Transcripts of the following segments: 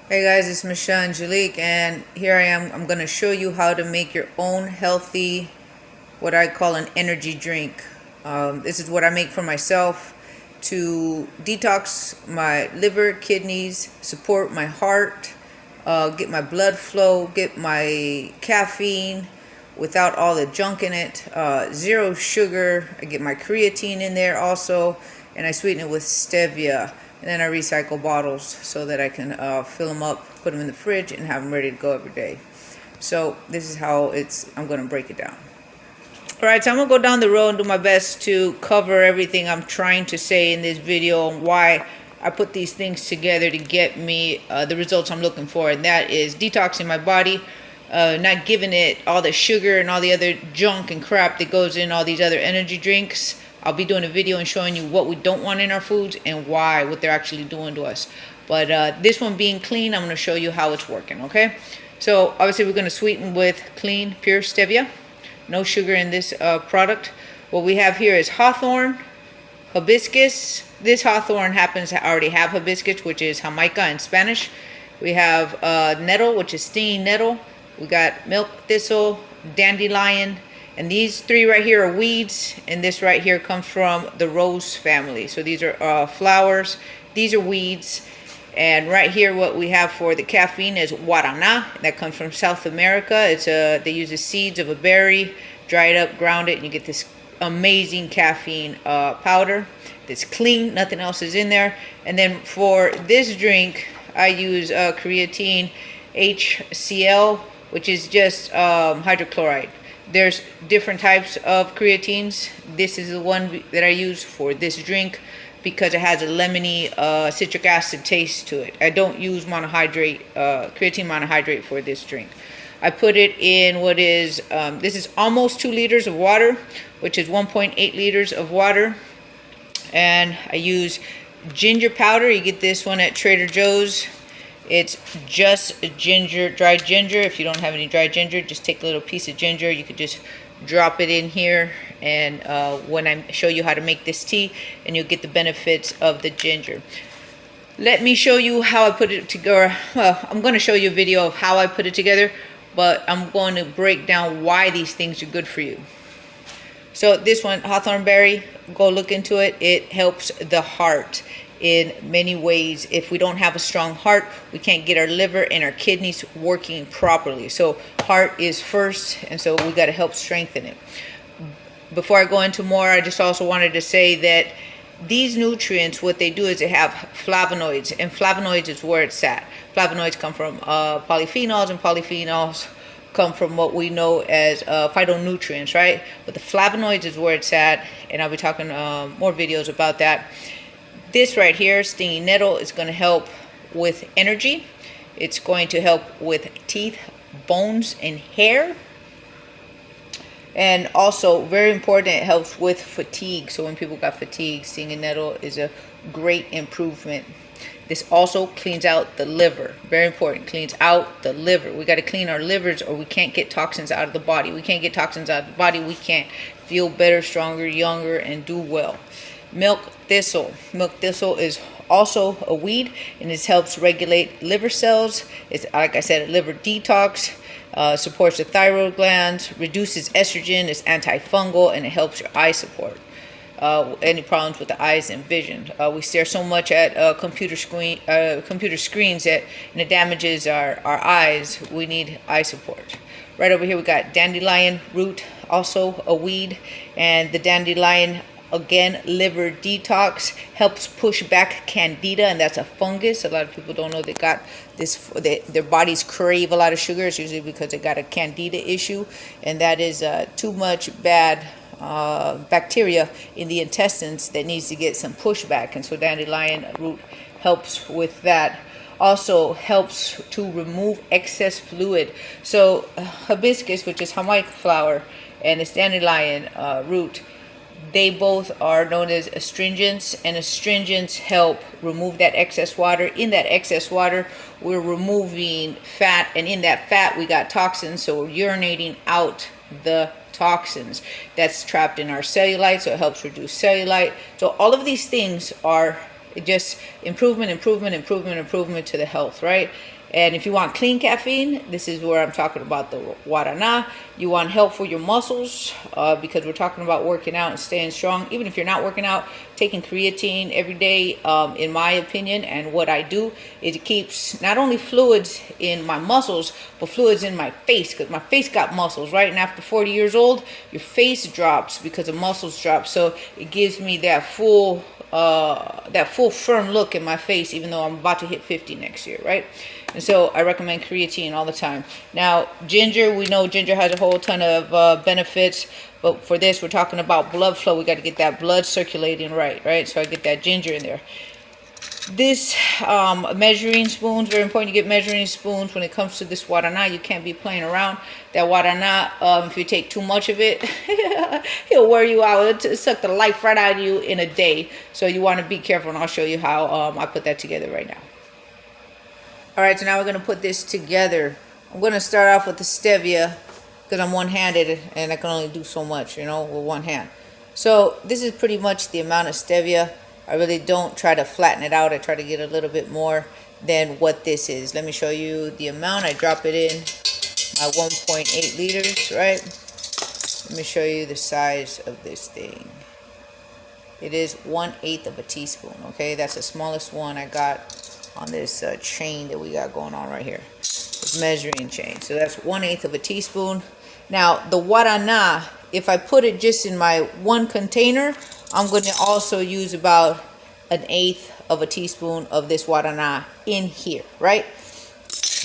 Hey guys, it's Michelle Angelic, and here I am. I'm going to show you how to make your own healthy, what I call an energy drink. This is what I make for myself to detox my liver, kidneys, support my heart, get my blood flow, get my caffeine without all the junk in it, zero sugar. I get my creatine in there also, and I sweeten it with stevia. And then I recycle bottles so that I can fill them up, put them in the fridge, and have them ready to go every day. So this is how I'm going to break it down. Alright, so I'm going to go down the road and do my best to cover everything I'm trying to say in this video and why I put these things together to get me the results I'm looking for. And that is detoxing my body, not giving it all the sugar and all the other junk and crap that goes in all these other energy drinks. I'll be doing a video and showing you what we don't want in our foods and why, what they're actually doing to us. But this one being clean, I'm going to show you how it's working, okay? So obviously we're going to sweeten with clean, pure stevia. No sugar in this product. What we have here is Hawthorn, Hibiscus. This Hawthorn happens to already have Hibiscus, which is Jamaica in Spanish. We have Nettle, which is stinging nettle. We got milk thistle, dandelion. And these three right here are weeds, and this right here comes from the rose family. So these are flowers, these are weeds. And right here what we have for the caffeine is Guarana, that comes from South America. They use the seeds of a berry, dry it up, ground it, and you get this amazing caffeine powder that's clean, nothing else is in there. And then for this drink, I use Creatine HCL, which is just hydrochloride. There's different types of creatines. This is the one that I use for this drink because it has a lemony citric acid taste to it. I don't use monohydrate, creatine monohydrate for this drink. I put it in what is, this is almost 2 liters of water, which is 1.8 liters of water. And I use ginger powder. You get this one at Trader Joe's. It's just ginger, dried ginger. If you don't have any dried ginger, just take a little piece of ginger. You could just drop it in here, and when I show you how to make this tea, and you'll get the benefits of the ginger. Let me show you how I put it together. Well, I'm going to show you a video of how I put it together, but I'm going to break down why these things are good for you. So this one, Hawthorn berry, go look into it. It helps the heart in many ways. If we don't have a strong heart, we can't get our liver and our kidneys working properly. So heart is first, and so we got to help strengthen it. Before I go into more, I just also wanted to say that these nutrients, what they do is they have flavonoids, and flavonoids is where it's at. Flavonoids come from polyphenols, and polyphenols come from what we know as phytonutrients, right? But the flavonoids is where it's at, and I'll be talking more videos about that. This right here, stinging nettle, is going to help with energy. It's going to help with teeth, bones, and hair. And also, very important, it helps with fatigue. So when people got fatigue, stinging nettle is a great improvement. This also cleans out the liver. Very important, cleans out the liver. We got to clean our livers or we can't get toxins out of the body. We can't get toxins out of the body. We can't feel better, stronger, younger, and do well. Milk thistle. Milk thistle is also a weed, and this helps regulate liver cells. It's, like I said, a liver detox, supports the thyroid glands, reduces estrogen, it's antifungal, and it helps your eye support. Any problems with the eyes and vision. We stare so much at computer screens that and it damages our eyes. We need eye support. Right over here we got Dandelion Root, also a weed, and the dandelion, again, liver detox, helps push back candida, and that's a fungus. A lot of people don't know they got this, their bodies crave a lot of sugar. It's usually because they got a candida issue, and that is too much bad bacteria in the intestines that needs to get some pushback, and so dandelion root helps with that. Also helps to remove excess fluid. So hibiscus, which is Jamaica flower, and this dandelion root, they both are known as astringents, and astringents help remove that excess water. In that excess water, we're removing fat, and in that fat, we got toxins, so we're urinating out the toxins that's trapped in our cellulite, so it helps reduce cellulite. So all of these things are It just improvement, improvement, improvement, improvement to the health, right? And if you want clean caffeine, this is where I'm talking about the Guarana. You want help for your muscles because we're talking about working out and staying strong. Even if you're not working out, taking creatine every day, in my opinion, and what I do is it keeps not only fluids in my muscles, but fluids in my face, because my face got muscles, right? And after 40 years old, your face drops because the muscles drop. So it gives me that full firm look in my face, even though I'm about to hit 50 next year, right? And so I recommend creatine all the time. Now, ginger, we know ginger has a whole ton of benefits, but for this, we're talking about blood flow. We got to get that blood circulating right? So I get that ginger in there. This measuring spoons, very important. You get measuring spoons when it comes to this Guarana. You can't be playing around. That Guarana, if you take too much of it, it'll wear you out. It'll suck the life right out of you in a day. So you want to be careful, and I'll show you how I put that together right now. All right, so now we're going to put this together. I'm going to start off with the stevia because I'm one-handed and I can only do so much, with one hand. So this is pretty much the amount of stevia. I really don't try to flatten it out. I try to get a little bit more than what this is. Let me show you the amount. I drop it in my 1.8 liters, right? Let me show you the size of this thing. It is 1/8 of a teaspoon, okay? That's the smallest one I got on this chain that we got going on right here. This measuring chain. So that's 1/8 of a teaspoon. Now, the Guarana, if I put it just in my one container, I'm going to also use about 1/8 of a teaspoon of this Guarana in here, right?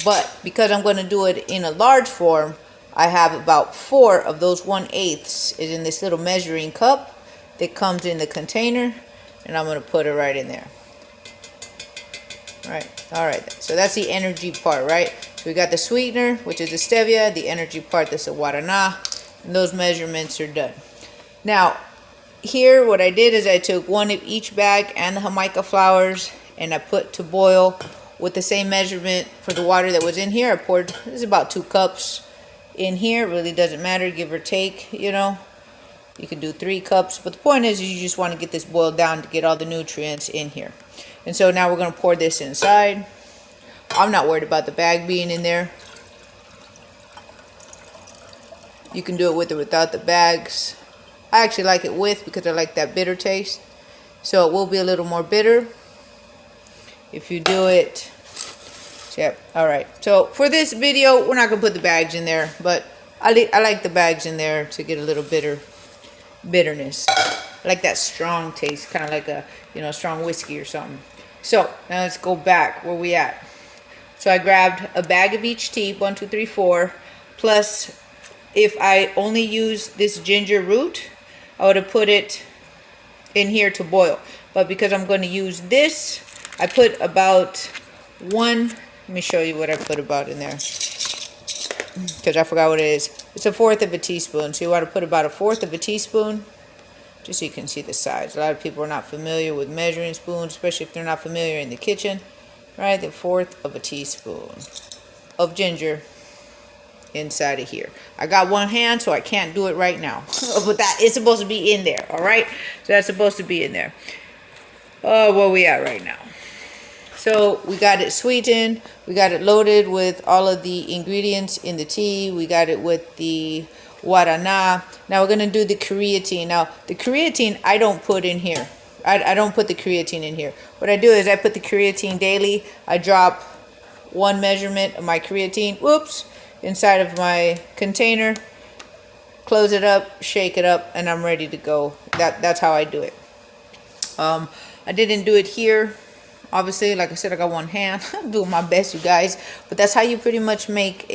But because I'm going to do it in a large form, I have about 4 of those 1/8 is in this little measuring cup that comes in the container, and I'm going to put it right in there. All right, so that's the energy part, right? So we got the sweetener, which is the stevia, the energy part, that's the Guarana, and those measurements are done. Now, here what I did is I took one of each bag and the Jamaica flowers, and I put to boil with the same measurement for the water that was in here. I poured, this is about 2 cups in here. It really doesn't matter, give or take, You can do 3 cups, but the point is you just want to get this boiled down to get all the nutrients in here. And so now we're going to pour this inside. I'm not worried about the bag being in there. You can do it with or without the bags. I actually like it with because I like that bitter taste. So it will be a little more bitter if you do it. Yep. All right. So for this video, we're not going to put the bags in there, but I like the bags in there to get a little bitterness. I like that strong taste, kind of like a strong whiskey or something. So now let's go back where we at. So I grabbed a bag of each tea, 1, 2, 3, 4. Plus, if I only use this ginger root, I would have put it in here to boil. But because I'm going to use this, I put about 1. Let me show you what I put about in there, because I forgot what it is. It's 1/4 of a teaspoon. So you want to put about 1/4 of a teaspoon, just so you can see the size. A lot of people are not familiar with measuring spoons, especially if they're not familiar in the kitchen. Right, the 1/4 of a teaspoon of ginger inside of here. I got one hand, so I can't do it right now. But that is supposed to be in there, all right? So that's supposed to be in there. Where we at right now? So we got it sweetened. We got it loaded with all of the ingredients in the tea. We got it with the Guarana. Now we're going to do the creatine. Now, the creatine I don't put in here. I don't put the creatine in here. What I do is I put the creatine daily. I drop 1 measurement of my creatine, inside of my container, close it up, shake it up, and I'm ready to go. That's how I do it. I didn't do it here. Obviously, like I said, I got one hand. I'm doing my best, you guys. But that's how you pretty much make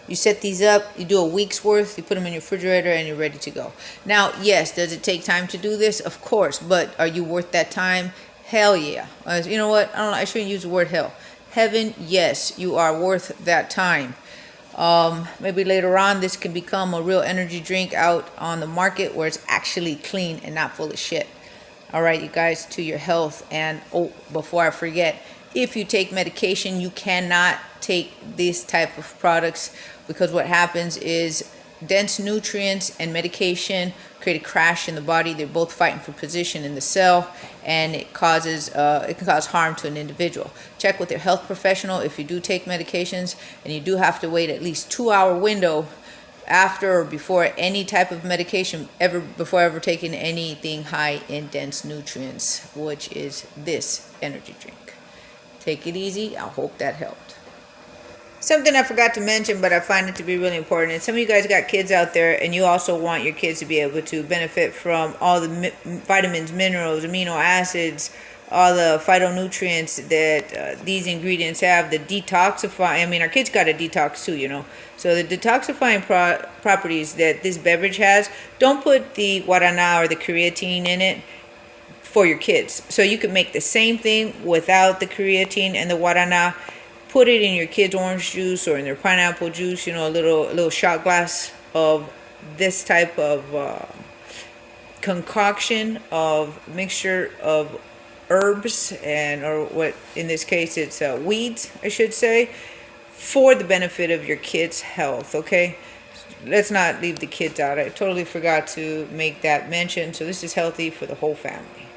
you set these up, you do a week's worth, you put them in your refrigerator, and you're ready to go. Now, yes, does it take time to do this? Of course, but are you worth that time? Hell yeah. You know what? I shouldn't use the word hell. Heaven, yes, you are worth that time. Maybe later on, this can become a real energy drink out on the market where it's actually clean and not full of shit. All right, you guys, to your health. And before I forget, if you take medication, you cannot take this type of products, because what happens is dense nutrients and medication create a crash in the body. They're both fighting for position in the cell, and it can cause harm to an individual. Check with your health professional if you do take medications, and you do have to wait at least 2-hour window after or before any type of medication, before ever taking anything high in dense nutrients, which is this energy drink. Take it easy. I hope that helped. Something I forgot to mention, but I find it to be really important, and some of you guys got kids out there, and you also want your kids to be able to benefit from all the vitamins, minerals, amino acids, all the phytonutrients that these ingredients have. The detoxifying, I mean, our kids got to detox too, you know. So the detoxifying properties that this beverage has, don't put the guarana or the creatine in it for your kids. So you can make the same thing without the creatine and the guarana. Put it in your kids' orange juice or in their pineapple juice, you know, a little shot glass of this type of concoction of mixture of herbs, and or what in this case it's weeds, I should say, for the benefit of your kids' health. Okay, let's not leave the kids out. I totally forgot to make that mention. So this is healthy for the whole family.